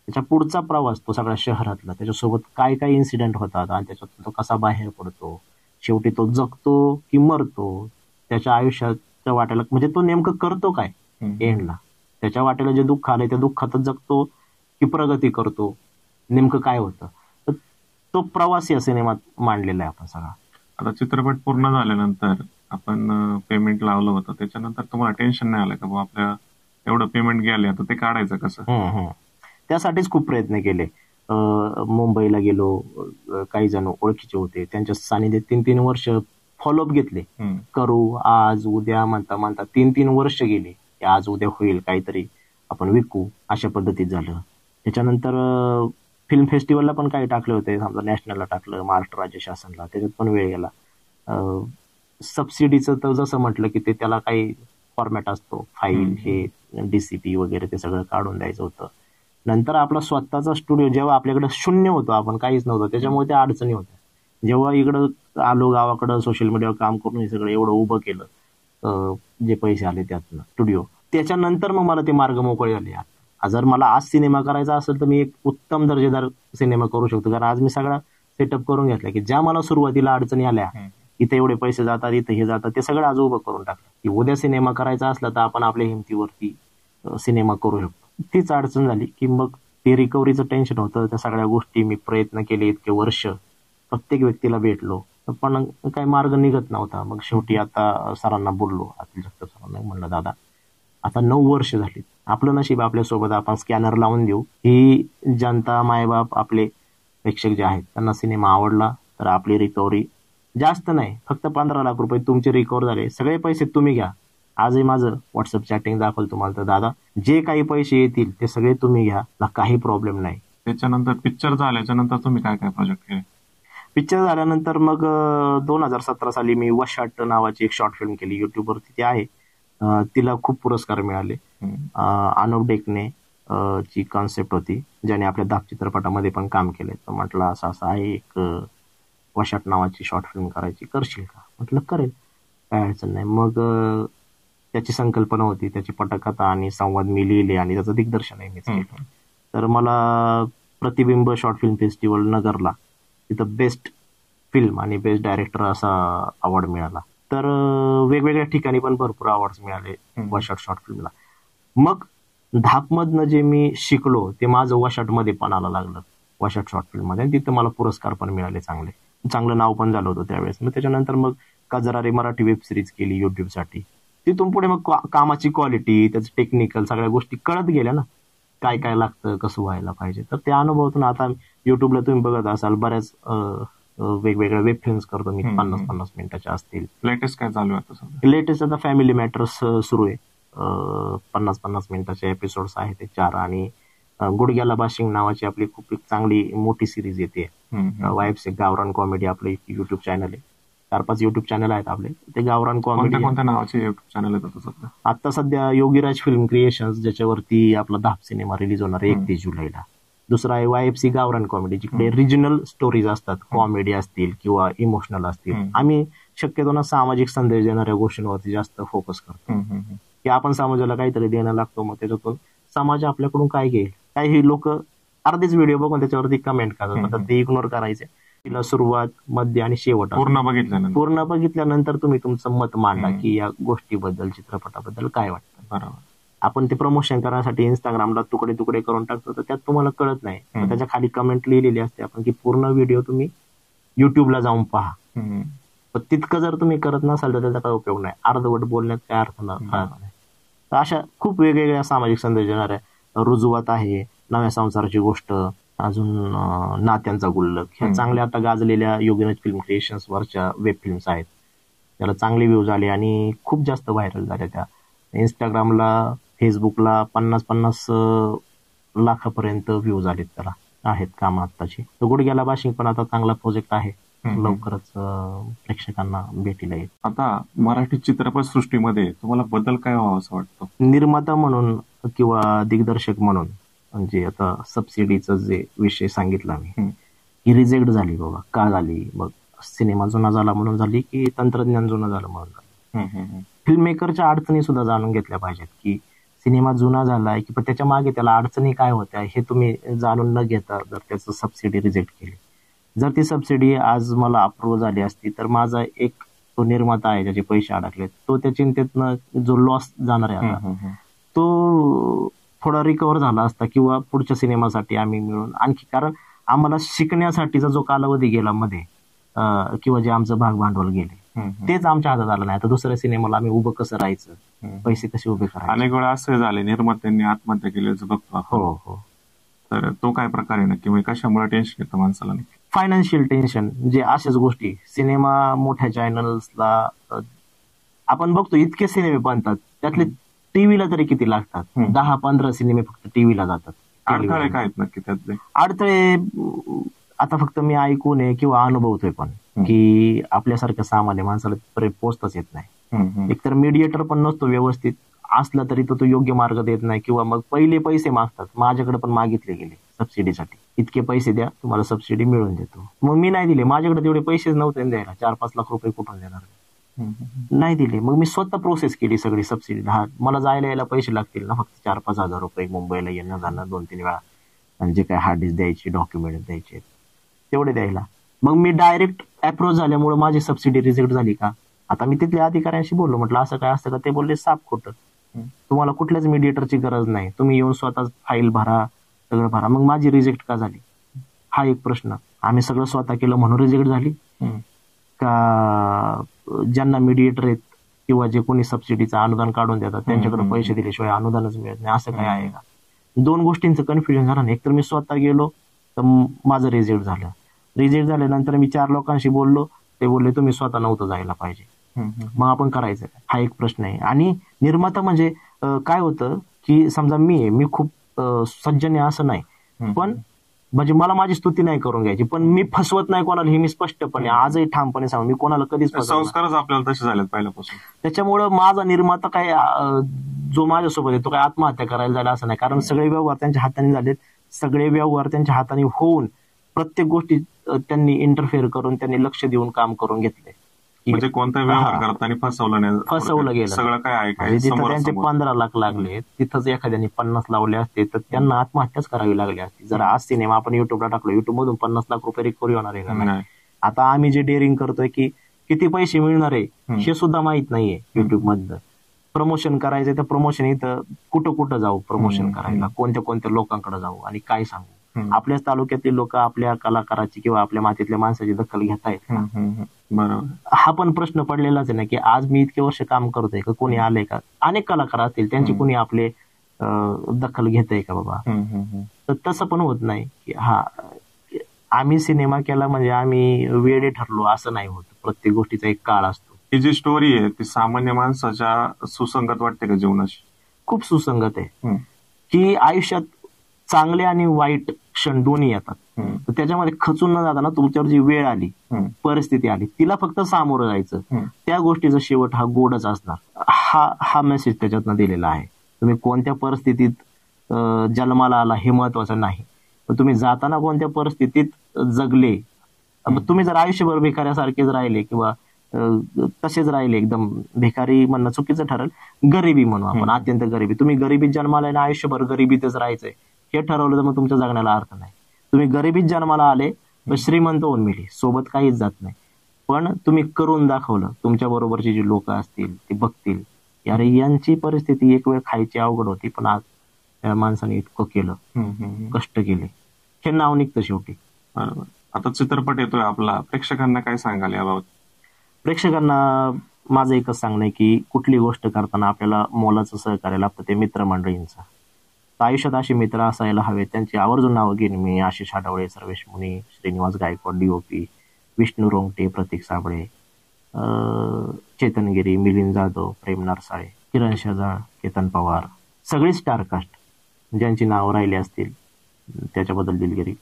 Speaker 3: त्याच्या पुढचा प्रवास तो सगळ्या शहरातला, त्याच्यासोबत काय काय इन्सिडेंट होतात आणि त्याच्यातून तो कसा बाहेर पडतो, शेवटी तो जगतो की मरतो, त्याच्या आयुष्याच्या वाट्याला म्हणजे तो नेमकं करतो काय एंडला, त्याच्या वाट्याला जे दुःख आलंय त्या दुःखातच जगतो की प्रगती करतो, नेमकं काय होतं. तर तो प्रवास या सिनेमात मांडलेला आहे आपण सगळा.
Speaker 2: आता चित्रपट पूर्ण झाल्यानंतर आपण पेमेंट लावलं होतं, त्याच्यानंतर तुम्हाला टेन्शन नाही आलं का बाबा आपल्या एवढं पेमेंट गेले आता ते काढायचं कसं?
Speaker 3: त्यासाठीच खूप प्रयत्न केले. मुंबईला गेलो, काही जण ओळखीचे होते, त्यांच्या सानिध्यात 3-3 वर्ष फॉलोअप घेतले. करू आज उद्या म्हणता म्हणता 3-3 वर्ष गेले. आज उद्या होईल काहीतरी, आपण विकू, अशा पद्धतीत झालं. त्याच्यानंतर फिल्म फेस्टिवलला पण काही टाकले होते, समजा नॅशनलला टाकलं, महाराष्ट्र राज्य शासनला, त्याच्यात पण वेळ गेला. सबसिडीचं तर जसं म्हटलं की ते त्याला काही फॉर्मॅट असतो, फाईल हे DCP वगैरे ते सगळं काढून द्यायचं होतं. नंतर आपला स्वतःचा स्टुडिओ जेव्हा आपल्याकडे शून्य होतं, आपण काहीच नव्हतं, त्याच्यामुळे त्या अडचणी होत्या. जेव्हा इकडं आलो गावाकडं, सोशल मीडियावर काम करून हे सगळं एवढं उभं केलं, जे पैसे आले त्यातनं स्टुडिओ, त्याच्यानंतर मग मला ते मार्ग मोकळे झाले. जर मला आज सिनेमा करायचा असेल तर मी एक उत्तम दर्जेदार सिनेमा करू शकतो, कारण आज मी सगळा सेटअप करून घेतला की ज्या मला सुरुवातीला अडचणी आल्या, इथे एवढे पैसे जातात, इथे हे जातात, ते सगळं आज उभं करून टाकलं की उद्या सिनेमा करायचा असला तर आपण आपल्या हिमतीवरती सिनेमा करू शकतो. तीच अडचण झाली की मग ते रिकव्हरीचं टेन्शन होतं. त्या सगळ्या गोष्टी मी प्रयत्न केले इतके वर्ष, प्रत्येक व्यक्तीला भेटलो, पण काही मार्ग निघत नव्हता. मग शेवटी आता सरांना बोललो, अतुल जगताप सरांना, म्हणलं दादा आता 9 वर्ष झाली, आपलं नशीब आपल्यासोबत, आपण स्कॅनर लावून देऊ, ही जनता, मायबाप, आपले प्रेक्षक जे आहेत त्यांना सिनेमा आवडला तर आपली रिकव्हरी जास्त नाही, फक्त 15 लाख रुपये तुमचे रिकव्हर झाले, सगळे पैसे तुम्ही घ्या. आजही माझं व्हॉट्सअप चॅटिंग दाखवलं तुम्हाला, तर दादा जे काही पैसे येतील ते सगळे तुम्ही घ्या, काही प्रॉब्लेम नाही.
Speaker 2: त्याच्यानंतर पिक्चर झाल्याच्या नंतर तुम्ही काय काय प्रोजेक्ट केले?
Speaker 3: पिक्चर झाल्यानंतर मग 2017 साली मी वशाट नावाची एक शॉर्ट फिल्म केली, युट्यूबवरती ती आहे. तिला खूप पुरस्कार मिळाले. अनुप डेकने ची कॉन्सेप्ट होती, ज्याने आपल्या दाग चित्रपटामध्ये पण काम केले. तर म्हटलं असं असं आहे, एक वशाट नावाची शॉर्ट फिल्म करायची, करशील का? म्हटलं करेल, काय अडचण नाही. मग त्याची संकल्पना होती, त्याची पटकथा आणि संवाद मी लिहिले आणि त्याचं दिग्दर्शनही मीच केलं. तर मला प्रतिबिंब शॉर्ट फिल्म फेस्टिवल नगरला तिथं बेस्ट फिल्म आणि बेस्ट डायरेक्टर असा अवॉर्ड मिळाला. तर वेगवेगळ्या ठिकाणी पण भरपूर अवॉर्ड्स मिळाले वशाट शॉर्ट फिल्मला. मग धापमधनं जे मी शिकलो ते माझं वशाटमध्ये पण आलं लागलं, वशाट शॉर्ट फिल्ममध्ये, आणि तिथं मला पुरस्कार पण मिळाले, चांगलं नाव पण झालं होतं त्यावेळेस. मग त्याच्यानंतर मग कजरारे मराठी वेब सिरीज केली युट्यूबसाठी. तिथून पुढे मग कामाची क्वालिटी, त्याचं टेक्निकल सगळ्या गोष्टी कळत गेल्या ना, काय काय लागतं, कसं व्हायला पाहिजे. तर त्या अनुभवातून आता युट्यूबला तुम्ही बघत असाल बऱ्याच वेगवेगळ्या वेब फिल्म्स करतो मी, 50-50 मिनिटाच्या असतील.
Speaker 2: लेटेस्ट काय चालू आहे?
Speaker 3: लेटेस्ट आता फॅमिली मॅटर्स सुरू आहे, 50-50 मिनिटाचे एपिसोड्स आहेत ते 4. आणि गुडघ्याला बाशिंग नावाची आपली खूप एक चांगली मोठी सिरीज येते, वाईब्स, एक गावरान कॉमेडी, आपलं युट्यूब चॅनल आहे, 4-5 युट्यूब चॅनल आहेत आपले, ते गावरान कॉमेडी.
Speaker 2: कोणत्या नावाचे युट्यूब चॅनल आहेत
Speaker 3: आता सध्या? योगीराज फिल्म क्रिएशन्स, ज्याच्यावरती आपला धाप सिनेमा रिलीज होणार आहे 31 जुलैला. दुसरा आहे YFC गावरान कॉमेडी, जिकडे रिजनल स्टोरीज असतात, कॉमेडी असतील किंवा इमोशनल असतील. आम्ही शक्यतो ना सामाजिक संदेश देणाऱ्या गोष्टींवरती जास्त फोकस करतो, की आपण समाजाला काहीतरी देणं लागतो, मग त्याच्यातून समाज आपल्याकडून काय घेईल. काही लोक अर्धेच व्हिडिओ बघून त्याच्यावरती कमेंट करतात, ते इग्नोर करायचे. तिला सुरुवात, मध्य आणि शेवट पूर्ण बघितल्यानंतर तुम्ही तुमचं मत मांडा की या गोष्टीबद्दल, चित्रपटाबद्दल काय वाटतं.
Speaker 2: बरोबर.
Speaker 3: आपण ते प्रमोशन करण्यासाठी इंस्टाग्रामला तुकडे तुकडे करून टाकतो, तर त्यात तुम्हाला कळत नाही. त्याच्या खाली कमेंट लिहिलेली असते आपण की पूर्ण व्हिडिओ तुम्ही युट्यूबला जाऊन पहा. पण तितकं जर तुम्ही करत नसाल तर त्याचा काय उपयोग नाही, अर्धवट बोलण्यात काय अर्थ नाही. तर अशा खूप वेगवेगळ्या सामाजिक संदेश देणाऱ्या रुजुवात आहे, नव्या संसाराची गोष्ट, अजून नात्यांचा गुल्लक, ह्या चांगल्या आता गाजलेल्या योगीराज फिल्म क्रिएशन्स वरच्या वेब फिल्म्स आहेत. त्याला चांगले व्ह्यूज आले आणि खूप जास्त व्हायरल झाल्या. त्या इंस्टाग्रामला, फेसबुकला 50-50 लाखापर्यंत व्ह्यूज आलेत, त्याला आहेत काम आत्ताची. तर गुडघ्याला बाशिंग पण आता चांगला प्रोजेक्ट आहे, लवकरच प्रेक्षकांना भेटीला येईल.
Speaker 2: आता मराठी चित्रपट सृष्टीमध्ये तुम्हाला बदल काय व्हावा असं वाटतं?
Speaker 3: निर्माता म्हणून किंवा दिग्दर्शक म्हणून, म्हणजे आता सबसिडीचा जे विषय सांगितला मी, ही रिजेक्ट झाली बाबा. का झाली? मग सिनेमा जुना झाला म्हणून झाली की तंत्रज्ञान जुनं झालं म्हणून झालं? फिल्म मेकरच्या अडचणी सुद्धा जाणून घेतल्या पाहिजेत, की सिनेमा जुना झालाय की पण त्याच्या मागे त्याला अडचणी काय होत्या हे तुम्ही जाणून न घेता जर त्याचं सबसिडी रिजेक्ट केली, जर ती सबसिडी आज मला अप्रूव्ह झाली असती तर माझा एक तो निर्माता आहे ज्याचे पैसे अडकले तो त्या चिंतेतनं जो लॉस जाणार आहे आता तो थोडा रिकव्हर झाला असता किंवा पुढच्या सिनेमासाठी आम्ही मिळून आणखी, कारण आम्हाला शिकण्यासाठीचा जो कालावधी गेला मध्ये किंवा जे आमचं भाग भांडवल गेले तेच आमच्या हातात आलं नाही. आता दुसऱ्या सिनेमाला आम्ही उभं कसं राहायचं, पैसे कसे उभे करायचे.
Speaker 2: अनेक वेळा असे झाले निर्मात्यांनी आत्महत्या केल्याचं बघतो.
Speaker 3: हो हो.
Speaker 2: तर तो काय प्रकार आहे नक्की, कशामुळे टेन्शन येतं माणसाला?
Speaker 3: फायनान्शियल टेन्शन, जे अशाच गोष्टी सिनेमा मोठ्या चॅनल्सला आपण बघतो इतके सिनेमे बनतात त्यातले टीव्हीला तरी किती लागतात, 10-15 सिनेमे फक्त टीव्हीला जातात.
Speaker 2: अडथळे काय नक्की त्यातले?
Speaker 3: अडथळे आता फक्त मी ऐकून आहे किंवा अनुभवतोय पण की आपल्यासारख्या सामान्य माणसाला तिथपर्यंत पोहोचताच येत नाही. एकतर मीडिएटर पण नसतो व्यवस्थित, असला तरी तो योग्य मार्ग देत नाही किंवा मग पहिले पैसे मागतात. माझ्याकडे पण मागितले गेले सबसिडीसाठी, इतके पैसे द्या तुम्हाला सबसिडी मिळून देतो. मग मी नाही दिले, माझ्याकडे तेवढे पैसेच नव्हते द्यायला, 4-5 लाख रुपये कुठून देणार, नाही दिले. मग मी स्वतः प्रोसेस केली सगळी सबसिडी. मला जायला यायला पैसे लागतील ना फक्त 4-5 हजार रुपये, मुंबईला येणं जाणं 2-3 वेळा, आणि जे काय हार्ड डिस्क द्यायची, डॉक्युमेंट द्यायचे तेवढे द्यायला. मग मी डायरेक्ट अप्रोच झाल्यामुळे माझी सबसिडी रिजेक्ट झाली का? आता मी तिथल्या अधिकाऱ्यांशी बोललो, म्हटलं असं काय असतं का? ते बोलले साफ खोटं, तुम्हाला कुठल्याच मीडिएटरची गरज नाही, तुम्ही येऊन स्वतः फाईल भरा, सगळं भरा. मग माझी रिजेक्ट का झाली हा एक प्रश्न. आम्ही सगळं स्वतः केलं म्हणून रिजेक्ट झाली का ज्यांना मीडिएटर आहेत किंवा जे कोणी सबसिडीचं अनुदान काढून देतात त्यांच्याकडे पैसे दिल्याशिवाय अनुदानच मिळत नाही असं काय आहे का? 2 गोष्टींचं कन्फ्युजन झालं ना. एकतर मी स्वतः गेलो तर माझं रिजेक्ट झालं, रिजेक्ट झाल्यानंतर मी 4 लोकांशी बोललो, ते बोलले तुम्ही स्वतः नव्हतं जायला पाहिजे, मग आपण करायचं काय? हा एक प्रश्न आहे. आणि निर्माता म्हणजे काय होतं की समजा मी खूप सज्जन आहे असं नाही, पण म्हणजे मला माझी स्तुती नाही करून घ्यायची, पण मी फसवत नाही कोणाला हे मी स्पष्टपणे आजही ठामपणे सांगू, मी कोणाला कधीच
Speaker 2: संस्कारच आपल्याला तसे झालेत पहिल्यापासून.
Speaker 3: त्याच्यामुळं माझा निर्माता काय जो माझ्यासोबत आहे तो काय आत्महत्या करायला झाला असं नाही, कारण सगळे व्यवहार त्यांच्या हाताने झालेत, सगळे व्यवहार त्यांच्या हाताने होऊन प्रत्येक गोष्टी त्यांनी इंटरफेअर करून त्यांनी लक्ष देऊन काम करून घेतले.
Speaker 2: म्हणजे कोणता व्यवहार करताना फसवलं
Speaker 3: गेलं
Speaker 2: सगळं काय आहे.
Speaker 3: जिथं त्यांचे 15 लाख लागले तिथंच एखाद्याने 50 लावले असते तर त्यांना आत्महत्याच करावी लागली असती. जर आज सिनेमा आपण युट्यूबला टाकलो, युट्यूब मधून 50 लाख रुपये रिकव्हरी होणार आहे का? आता आम्ही जे डेअरिंग करतोय की किती पैसे मिळणार आहे हे सुद्धा माहित नाहीये. युट्यूब मधलं प्रमोशन करायचं तर प्रमोशन इथं कुठं जाऊ प्रमोशन करायला, कोणत्या लोकांकडे जाऊ आणि काय सांगू? आपल्याच तालुक्यातील लोक आपल्या कलाकाराची किंवा आपल्या मातीतल्या माणसाची दखल घेतायत.
Speaker 2: बरोबर,
Speaker 3: हा पण प्रश्न पडलेलाच आहे ना की आज मी इतके वर्ष काम करतोय का कोणी आलंय का? अनेक कलाकार असतील त्यांची कोणी आपले दखल घेतय का बाबा? तर तसं पण होत नाही की हा आम्ही सिनेमा केला म्हणजे आम्ही वेडे ठरलो असं नाही होत. प्रत्येक गोष्टीचा एक काळ असतो.
Speaker 2: ही जी स्टोरी आहे ती सामान्य माणसाच्या सुसंगत वाटते का जीवनाशी?
Speaker 3: खूप सुसंगत आहे की आयुष्यात चांगले आणि वाईट क्षण दोन्ही येतात. तर त्याच्यामध्ये खचून न जाताना तुमच्यावर जी वेळ आली, परिस्थिती आली, तिला फक्त सामोरं जायचं. त्या गोष्टीचा शेवट हा गोडच असणार. हा मेसेज त्याच्यातनं दिलेला आहे. तुम्ही कोणत्या परिस्थितीत जन्माला आला हे महत्वाचं नाही, पण तुम्ही जाताना कोणत्या परिस्थितीत जगले. तुम्ही जर आयुष्यभर भिकाऱ्यासारखेच राहिले किंवा तसेच राहिले, एकदम भिकारी म्हणणं चुकीचं ठरेल, गरिबी म्हणू आपण, अत्यंत गरिबी, तुम्ही गरिबीत जन्माला आणि आयुष्यभर गरिबीतच राहायचंय हे ठरवलं तर मग तुमच्या जगण्याला अर्थ नाही. तुम्ही गरिबीत जन्माला आले तर श्रीमंत होऊन मिळले, सोबत काहीच जात नाही, पण तुम्ही करून दाखवलं. तुमच्या बरोबरची जी लोक असतील ते बघतील अरे यांची परिस्थिती एक वेळ खायची अवघड होती पण आज त्या माणसाने इतकं केलं, कष्ट केले, हे नाव निघतं शेवटी.
Speaker 2: बरोबर. आता चित्रपट येतोय आपला, प्रेक्षकांना काय सांगाल याबाबत?
Speaker 3: प्रेक्षकांना माझं एकच सांगणं आहे की कुठली गोष्ट करताना आपल्याला मोलाचं सहकार्य लागतं ते मित्रमंडळींचं. आयुष्यात असे मित्र असायला हवे. त्यांची आवर्जून नावं घेईन मी: आशिष आढवळे, सर्वेश मुनी, श्रीनिवास गायकवाड DOP, विष्णू रोंगटे, प्रतीक साबळे, चेतन गिरी, मिलिंद जाधव, प्रेम नरसाळे, किरण शेजाळ, केतन पवार, सगळी स्टारकास्ट ज्यांची नावं राहिली असतील त्याच्याबद्दल दिलगिरी.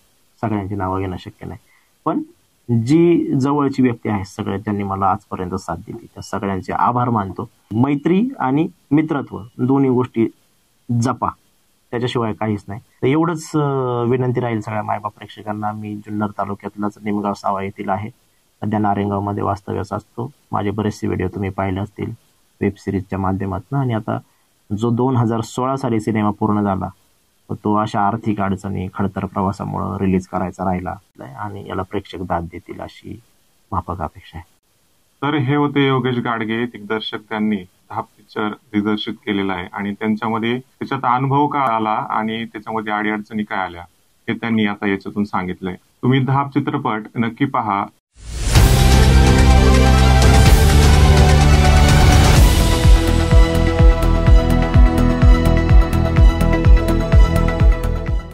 Speaker 3: सगळ्यांची नावं घेणं शक्य नाही, पण जी जवळची व्यक्ती आहे सगळ्यात ज्यांनी मला आजपर्यंत साथ दिली त्या सगळ्यांचे आभार मानतो. मैत्री आणि मित्रत्व दोन्ही गोष्टी जपा, त्याच्याशिवाय काहीच नाही. तर एवढंच विनंती राहील सगळ्या मायबाप प्रेक्षकांना. मी जुन्नर तालुक्यातलाच निमगाव सावा येथील आहे. सध्या नारेगावमध्ये वास्तव्यास असतो. माझे बरेचसे व्हिडिओ तुम्ही पाहिले असतील वेब सिरीजच्या माध्यमातून, आणि आता जो 2016 साली सिनेमा पूर्ण झाला तो अशा आर्थिक अडचणी खडतर प्रवासामुळे रिलीज करायचा राहिला आणि याला प्रेक्षक दाद देतील अशी माफक अपेक्षा आहे.
Speaker 2: तर हे होते योगेश गाडगे दिग्दर्शक. त्यांनी धाप पिक्चर दिग्दर्शित केलेला आहे आणि त्यांच्यामध्ये त्याच्यात अनुभव काय आला आणि त्याच्यामध्ये अडीअडचणी काय आल्या हे त्यांनी आता याच्यातून सांगितलंय. तुम्ही धाप चित्रपट नक्की पहा.